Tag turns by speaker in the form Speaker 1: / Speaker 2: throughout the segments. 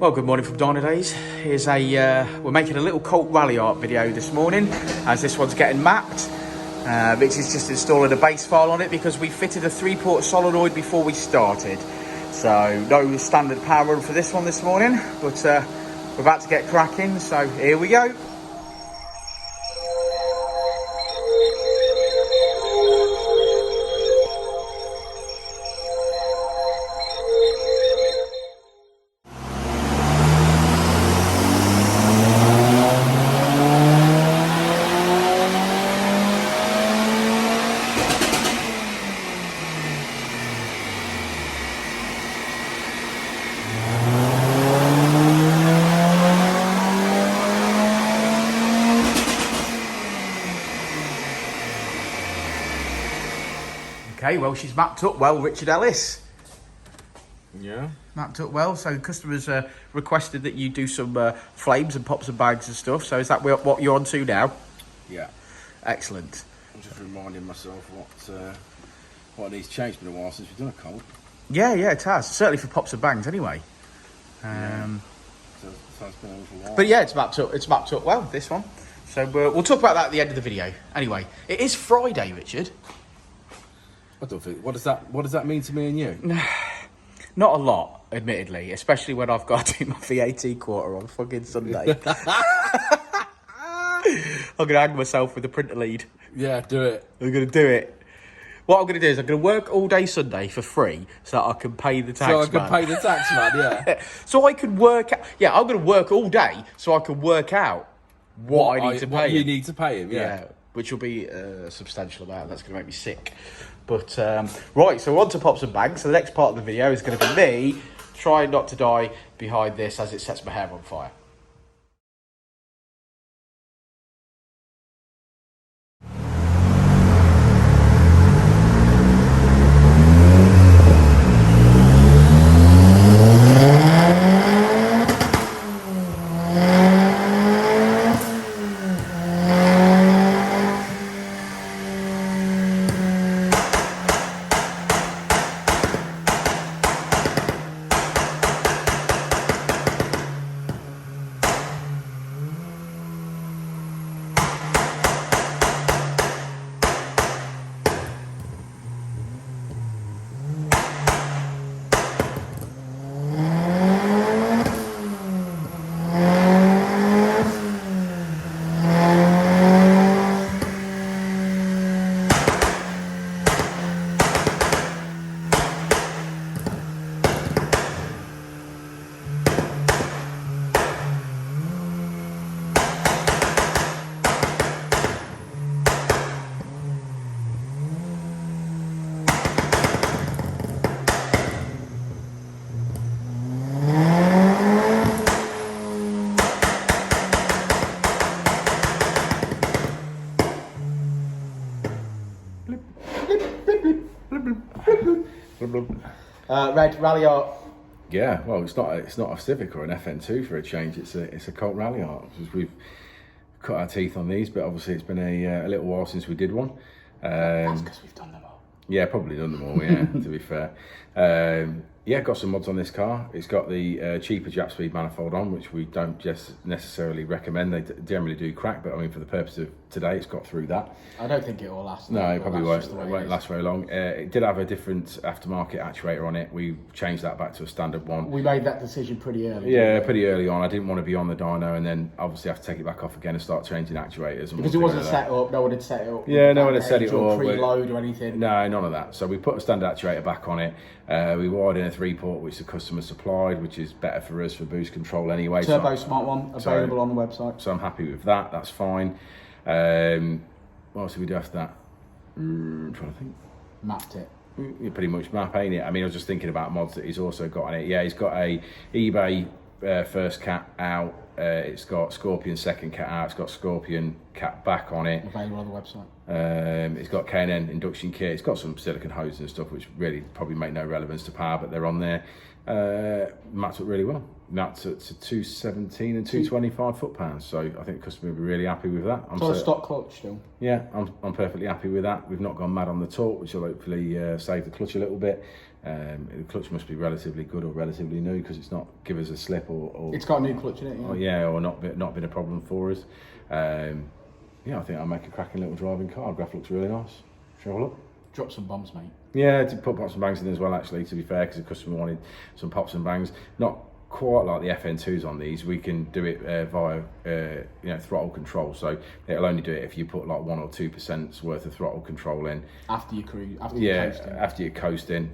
Speaker 1: Well, good morning from Dynodaze. Here's we're making a little Colt Ralliart video this morning, as this one's getting mapped. Which is just installing a base file on it because we fitted a 3-port solenoid before we started. So no standard power run for this one this morning, but we're about to get cracking, so here we go. Okay, well, she's mapped up well, Richard Ellis.
Speaker 2: Yeah.
Speaker 1: Mapped up well, so customers requested that you do some flames and pops and bags and stuff. So is that what you're on to now?
Speaker 2: Yeah.
Speaker 1: Excellent.
Speaker 2: I'm just reminding myself what needs to change. It's been a while since we've done a Colt.
Speaker 1: Yeah, it has. Certainly for pops and bangs anyway.
Speaker 2: So it's been a little while.
Speaker 1: But yeah, it's mapped up well, this one. So we'll talk about that at the end of the video. Anyway, it is Friday, Richard.
Speaker 2: I don't think. What does that mean to me and you?
Speaker 1: Not a lot, admittedly, especially when I've got to do my VAT quarter on fucking Sunday. I'm gonna hang myself with the printer lead.
Speaker 2: Yeah, do it.
Speaker 1: I'm gonna do it. What I'm gonna do is I'm gonna work all day Sunday for free so that I can pay the tax man.
Speaker 2: So I can pay the tax man, yeah.
Speaker 1: So I can work out. Yeah, I'm gonna work all day so I can work out what I need to pay.
Speaker 2: What you need to pay him, yeah.
Speaker 1: Which will be a substantial amount. That's gonna make me sick. But right, so on to pops and bangs. So the next part of the video is going to be me trying not to die behind this as it sets my hair on fire. Red Ralliart.
Speaker 2: Yeah, well, it's not a Civic or an FN2 for a change. It's a Colt Ralliart. We've cut our teeth on these, but obviously it's been a little while since we did one.
Speaker 1: That's because we've done them all.
Speaker 2: Yeah, probably done them all. Yeah, to be fair. Yeah, got some mods on this car. It's got the cheaper Jap speed manifold on, which we don't just necessarily recommend. They generally do crack, but I mean, for the purpose of today, it's got through that.
Speaker 1: I don't think it will last.
Speaker 2: No, it probably won't last very long. It did have a different aftermarket actuator on it. We changed that back to a standard one.
Speaker 1: We made that decision pretty early.
Speaker 2: Yeah, pretty early on. I didn't want to be on the dyno and then obviously have to take it back off again and start changing actuators. And
Speaker 1: because it wasn't set up, no one had set it up.
Speaker 2: Yeah, no one had set it up.
Speaker 1: Preload or anything.
Speaker 2: No, none of that. So we put a standard actuator back on it. We wired in a 3-port, which the customer supplied, which is better for us for boost control anyway.
Speaker 1: Turbo Smart one, available on the website.
Speaker 2: So I'm happy with that. That's fine. What else did we do after that? I'm trying to think.
Speaker 1: Mapped it.
Speaker 2: You pretty much map, ain't it? I mean, I was just thinking about mods that he's also got on it. Yeah, he's got a eBay first cat out. It's got Scorpion second cat out. It's got Scorpion cap back on it.
Speaker 3: Available on the website.
Speaker 2: It's got K&N induction kit. It's got some silicone hoses and stuff, which really probably make no relevance to power, but they're on there. Mapped up really well. Mapped up to 217 and 225 foot-pounds. So I think the customer will be really happy with that.
Speaker 3: It's a stock clutch still.
Speaker 2: Yeah, I'm perfectly happy with that. We've not gone mad on the torque, which will hopefully save the clutch a little bit. The clutch must be relatively good or relatively new, because it's not give us a slip or
Speaker 3: it's got a new clutch in it. Yeah,
Speaker 2: or not been a problem for us. Yeah, I think I'll make a cracking little driving car. Graph looks really nice. Shall I have a look?
Speaker 3: Drop some bombs, mate.
Speaker 2: Yeah, to put pops and bangs in as well, actually, to be fair, because the customer wanted some pops and bangs. Not quite like the FN2s on these. We can do it via throttle control, so it'll only do it if you put like 1 or 2% worth of throttle control in
Speaker 3: after you cruise.
Speaker 2: After you're coasting.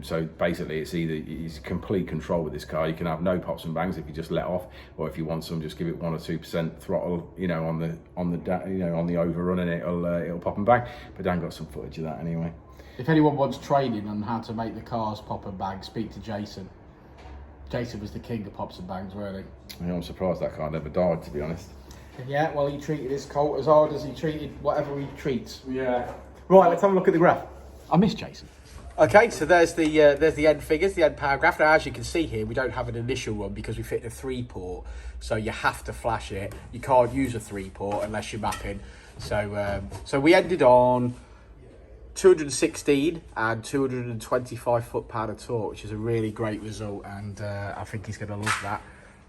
Speaker 2: So basically, it's complete control with this car. You can have no pops and bangs if you just let off, or if you want some, just give it 1 or 2% throttle. On the overrun, and it'll pop and bang. But Dan got some footage of that anyway.
Speaker 3: If anyone wants training on how to make the cars pop and bang, speak to Jason. Jason was the king of pops and bangs, really.
Speaker 2: Yeah, I'm surprised that car never died, to be honest.
Speaker 3: Yeah, well, he treated his Colt as hard as he treated whatever he treats.
Speaker 2: Yeah.
Speaker 3: Right, let's have a look at the graph. I miss Jason.
Speaker 1: Okay, so there's the end figures, the end power graph. Now, as you can see here, we don't have an initial one because we fit a 3-port, so you have to flash it. You can't use a 3-port unless you're mapping. So we ended on 216 and 225 foot-pound of torque, which is a really great result, and I think he's going to love that.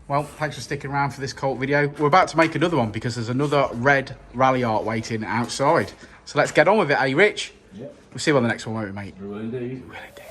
Speaker 1: Well, thanks for sticking around for this Colt video. We're about to make another one because there's another red Ralliart waiting outside. So let's get on with it, eh, Rich?
Speaker 2: Yep.
Speaker 1: We'll see you on the next one, won't we, mate?
Speaker 2: We will indeed.
Speaker 1: We will indeed.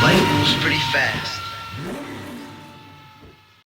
Speaker 4: Life moves pretty fast.